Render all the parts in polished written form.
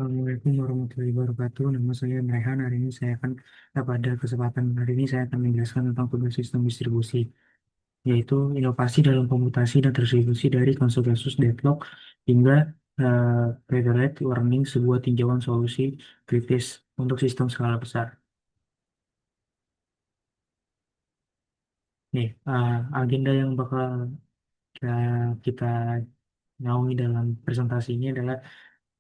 Assalamualaikum warahmatullahi wabarakatuh. Nama saya Rehan. Hari ini saya akan pada kesempatan hari ini saya akan menjelaskan tentang tugas sistem distribusi, yaitu inovasi dalam komutasi dan distribusi dari konsensus deadlock hingga federated warning, sebuah tinjauan solusi kritis untuk sistem skala besar. Nih, agenda yang bakal kita naungi dalam presentasi ini adalah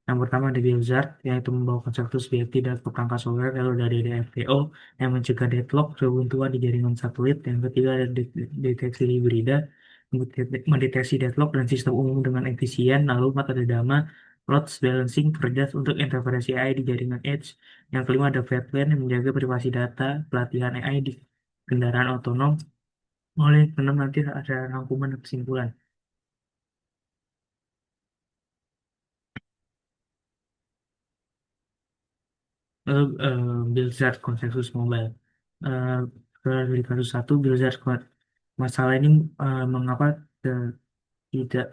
yang pertama ada Blizzard, yaitu membawa konseptus BFT dan perangkat seluler, lalu dari DFTO yang mencegah deadlock kebuntuan di jaringan satelit. Yang ketiga ada deteksi hibrida, mendeteksi deadlock dan sistem umum dengan efisien. Lalu empat ada DAMA, load balancing, cerdas untuk interferensi AI di jaringan edge. Yang kelima ada Fedline yang menjaga privasi data, pelatihan AI di kendaraan otonom. Oleh keenam nanti ada rangkuman dan kesimpulan. Lalu Blizzard konsensus mobile. Eh, Dari kasus satu Blizzard kuat. Masalah ini mengapa tidak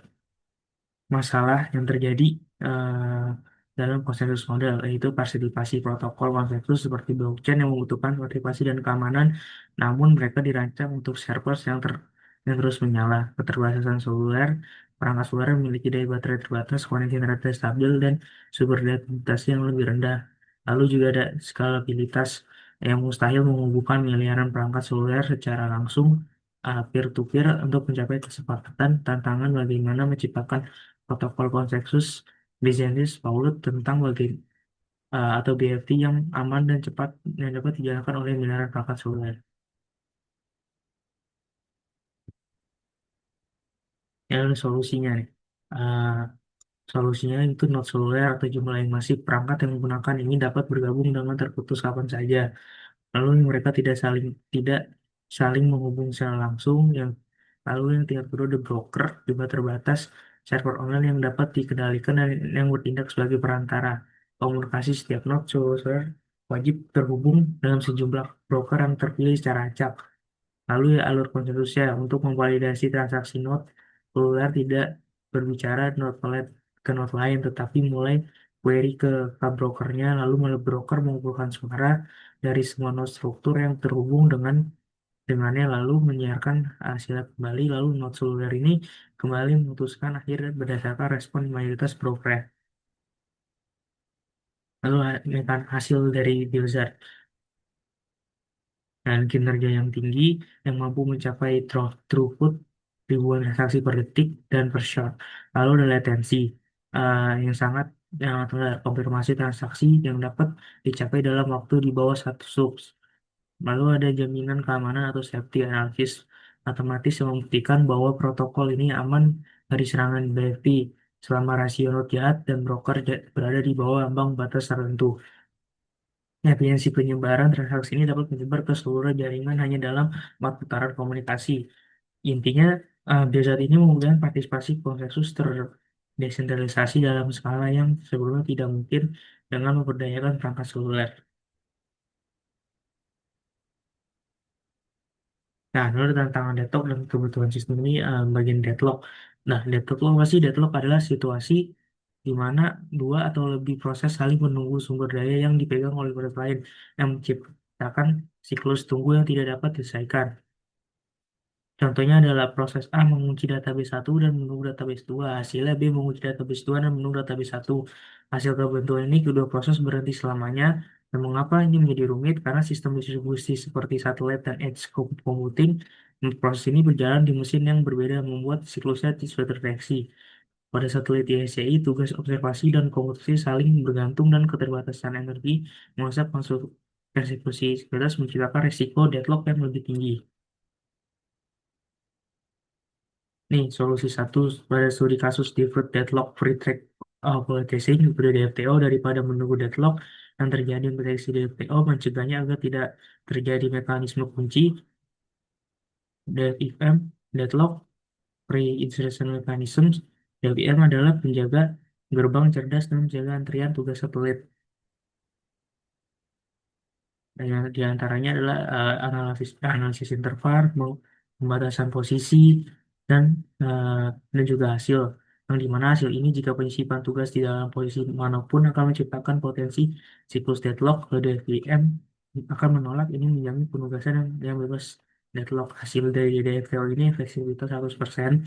masalah yang terjadi eh, dalam konsensus model, yaitu partisipasi protokol konsensus seperti blockchain yang membutuhkan partisipasi dan keamanan, namun mereka dirancang untuk servers yang terus menyala, keterbatasan seluler, perangkat seluler memiliki daya baterai terbatas, koneksi internet tidak stabil, dan sumber daya komputasi yang lebih rendah. Lalu juga ada skalabilitas yang mustahil menghubungkan miliaran perangkat seluler secara langsung peer-to-peer untuk mencapai kesepakatan. Tantangan bagaimana menciptakan protokol konsensus Byzantium Paulut tentang atau BFT yang aman dan cepat yang dapat dijalankan oleh miliaran perangkat seluler. Yang ada solusinya nih. Uh, Solusinya itu not seluler atau jumlah yang masif perangkat yang menggunakan ini dapat bergabung dengan terputus kapan saja. Lalu mereka tidak saling menghubung secara langsung. Lalu yang tingkat kedua the broker juga terbatas, server online yang dapat dikendalikan dan yang bertindak sebagai perantara komunikasi. Setiap node seluler wajib terhubung dengan sejumlah broker yang terpilih secara acak. Lalu ya alur konsensusnya untuk memvalidasi transaksi node seluler tidak berbicara ke node lain, tetapi mulai query ke brokernya, lalu broker mengumpulkan suara dari semua node struktur yang terhubung dengannya, lalu menyiarkan hasilnya kembali. Lalu node seluler ini kembali memutuskan akhir berdasarkan respon mayoritas broker. Lalu hasil dari Blizzard dan kinerja yang tinggi yang mampu mencapai throughput ribuan transaksi per detik dan per shot. Lalu ada latensi yang sangat rendah, konfirmasi transaksi yang dapat dicapai dalam waktu di bawah satu subs. Lalu ada jaminan keamanan atau safety analysis matematis yang membuktikan bahwa protokol ini aman dari serangan BFP selama rasio node jahat dan broker berada di bawah ambang batas tertentu. Efisiensi penyebaran transaksi ini dapat menyebar ke seluruh jaringan hanya dalam 4 putaran komunikasi. Intinya, Blizzard ini memudahkan partisipasi konsensus terdesentralisasi dalam skala yang sebelumnya tidak mungkin dengan memberdayakan perangkat seluler. Nah, menurut tantangan deadlock dan kebutuhan sistem ini bagian deadlock. Nah, deadlock apa sih? Deadlock adalah situasi di mana dua atau lebih proses saling menunggu sumber daya yang dipegang oleh proses lain yang menciptakan siklus tunggu yang tidak dapat diselesaikan. Contohnya adalah proses A mengunci database satu dan menunggu database 2. Hasilnya B mengunci database 2 dan menunggu database satu. Hasil kebentuan ini kedua proses berhenti selamanya. Dan mengapa ini menjadi rumit? Karena sistem distribusi seperti satelit dan edge computing, proses ini berjalan di mesin yang berbeda membuat siklusnya tidak sudah terdeteksi. Pada satelit ISCI, tugas observasi dan komputasi saling bergantung dan keterbatasan energi menghasilkan masuk eksekusi sekaligus menciptakan risiko deadlock yang lebih tinggi. Nih, solusi satu pada studi kasus Deferred Deadlock Free Track Processing dari DFTO daripada menunggu deadlock yang terjadi mendeteksi DFTO mencegahnya agar tidak terjadi mekanisme kunci DFIM Deadlock Pre-Insertion Mechanisms. DFIM adalah penjaga gerbang cerdas dan menjaga antrian tugas satelit. Dan di antaranya adalah analisis analisis interval, pembatasan posisi, dan eh, dan juga hasil. yang dimana hasil ini jika penyisipan tugas di dalam posisi manapun akan menciptakan potensi siklus deadlock. DVM akan menolak ini menjamin penugasan yang bebas deadlock. Hasil dari DFL ini fleksibilitas 100%.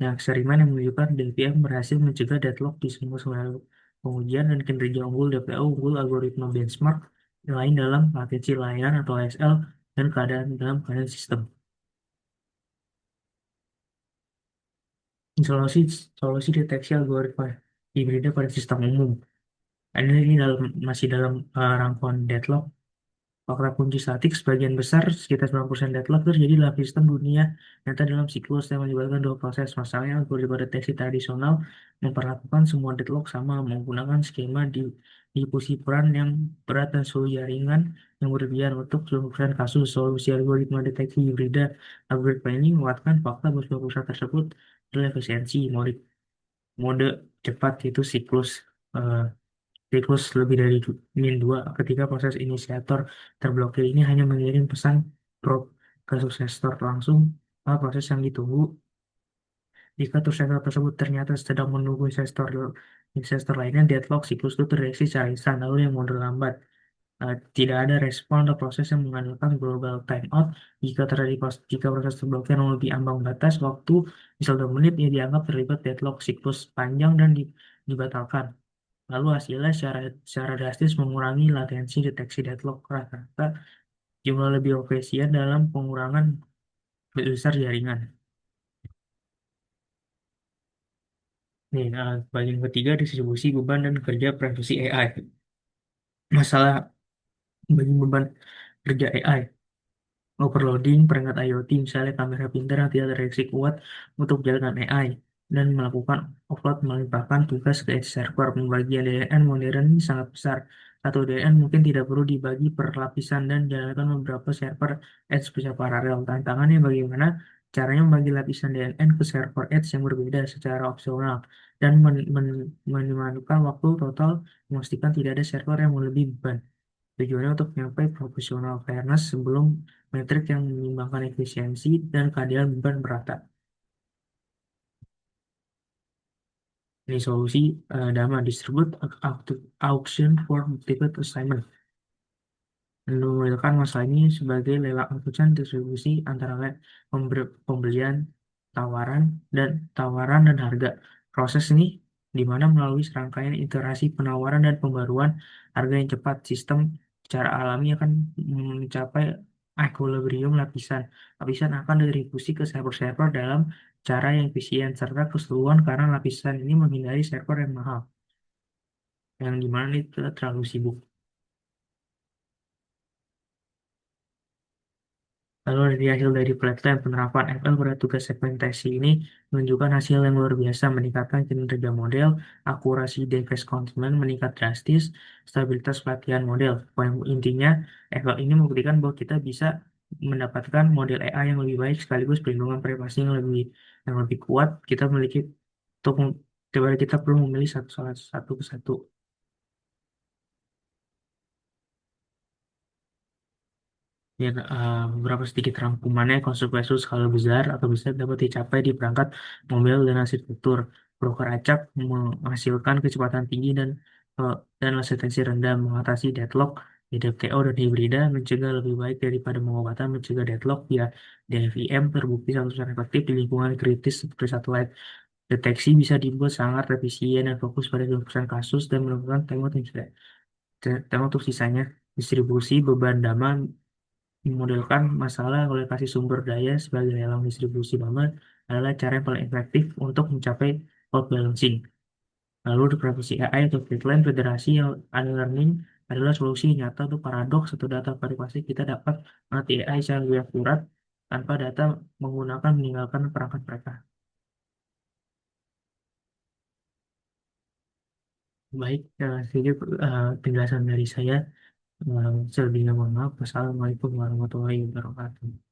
Nah, eksperimen yang menunjukkan DVM berhasil mencegah deadlock di semua skenario pengujian dan kinerja unggul DPO unggul algoritma benchmark lain dalam latensi layanan atau ASL dan keadaan dalam keadaan sistem. Solusi solusi deteksi algoritma hibrida pada sistem umum. Ini masih dalam rangkaian deadlock. Fakta kunci statik sebagian besar sekitar 90% deadlock terjadi dalam sistem dunia nyata dalam siklus yang melibatkan dua proses. Masalahnya algoritma deteksi tradisional memperlakukan semua deadlock sama menggunakan skema distribusi peran yang berat dan suhu jaringan yang berlebihan untuk 90% kasus. Solusi algoritma deteksi hibrida algoritma ini menguatkan fakta bahwa 90% tersebut adalah efisiensi mode cepat yaitu eh, siklus lebih dari min 2 ketika proses inisiator terblokir ini hanya mengirim pesan probe ke suksesor langsung proses yang ditunggu. Jika suksesor tersebut ternyata sedang menunggu suksesor lainnya, deadlock siklus itu terdeteksi secara instan. Lalu yang mode lambat, tidak ada respon atau proses yang mengandalkan global timeout. Jika proses terblokir lebih ambang batas waktu, misal 2 menit, ia dianggap terlibat deadlock siklus panjang dan dibatalkan. Lalu hasilnya secara drastis mengurangi latensi deteksi deadlock rata-rata jumlah lebih efisien dalam pengurangan besar jaringan. Nih, bagian ketiga distribusi beban dan kerja privasi AI. Masalah bagi beban kerja AI. Overloading perangkat IoT, misalnya kamera pintar yang tidak terdeteksi kuat untuk jalankan AI, dan melakukan offload melimpahkan tugas ke edge server. Pembagian DNN modern ini sangat besar. Satu DNN mungkin tidak perlu dibagi per lapisan dan jalankan beberapa server edge secara paralel. Tantangannya bagaimana caranya membagi lapisan DNN ke server edge yang berbeda secara opsional dan minimalkan waktu total memastikan tidak ada server yang melebihi beban. Tujuannya untuk mencapai profesional fairness sebelum metrik yang menyimbangkan efisiensi dan keadilan beban merata. Ini solusi DAMA Distribute Auction for Multiple Assignment. Menunjukkan masalah ini sebagai lelang angkutan distribusi antara pembelian, tawaran, dan harga. Proses ini di mana melalui serangkaian iterasi penawaran dan pembaruan harga yang cepat, sistem secara alami akan mencapai equilibrium lapisan. Lapisan akan distribusi ke server-server dalam cara yang efisien serta keseluruhan karena lapisan ini menghindari server yang mahal, yang dimana itu terlalu sibuk. Lalu dari hasil dari pelatihan penerapan ML pada tugas segmentasi ini menunjukkan hasil yang luar biasa, meningkatkan kinerja model, akurasi device containment meningkat drastis, stabilitas pelatihan model. Poin intinya, ML ini membuktikan bahwa kita bisa mendapatkan model AI yang lebih baik sekaligus perlindungan privasi yang lebih kuat. Kita memiliki untuk daripada kita perlu memilih satu ke satu. Ya, beberapa sedikit rangkumannya konsekuensi skala besar atau besar dapat dicapai di perangkat mobil dan arsitektur. Broker acak menghasilkan kecepatan tinggi dan latensi rendah, mengatasi deadlock di DPO dan hibrida, mencegah lebih baik daripada pengobatan, mencegah deadlock via DVM terbukti sangat efektif di lingkungan kritis seperti satelit. Deteksi bisa dibuat sangat efisien dan fokus pada keputusan kasus dan melakukan tema untuk sisanya. Distribusi beban dama memodelkan masalah alokasi sumber daya sebagai lelang distribusi dana adalah cara yang paling efektif untuk mencapai load balancing. Lalu di profesi AI atau Flatland Federasi Learning adalah solusi nyata untuk paradoks atau data paripasi kita dapat melatih AI secara lebih akurat tanpa data meninggalkan perangkat mereka. Baik, sedikit penjelasan dari saya. Selebihnya mohon maaf. Wassalamualaikum warahmatullahi wabarakatuh.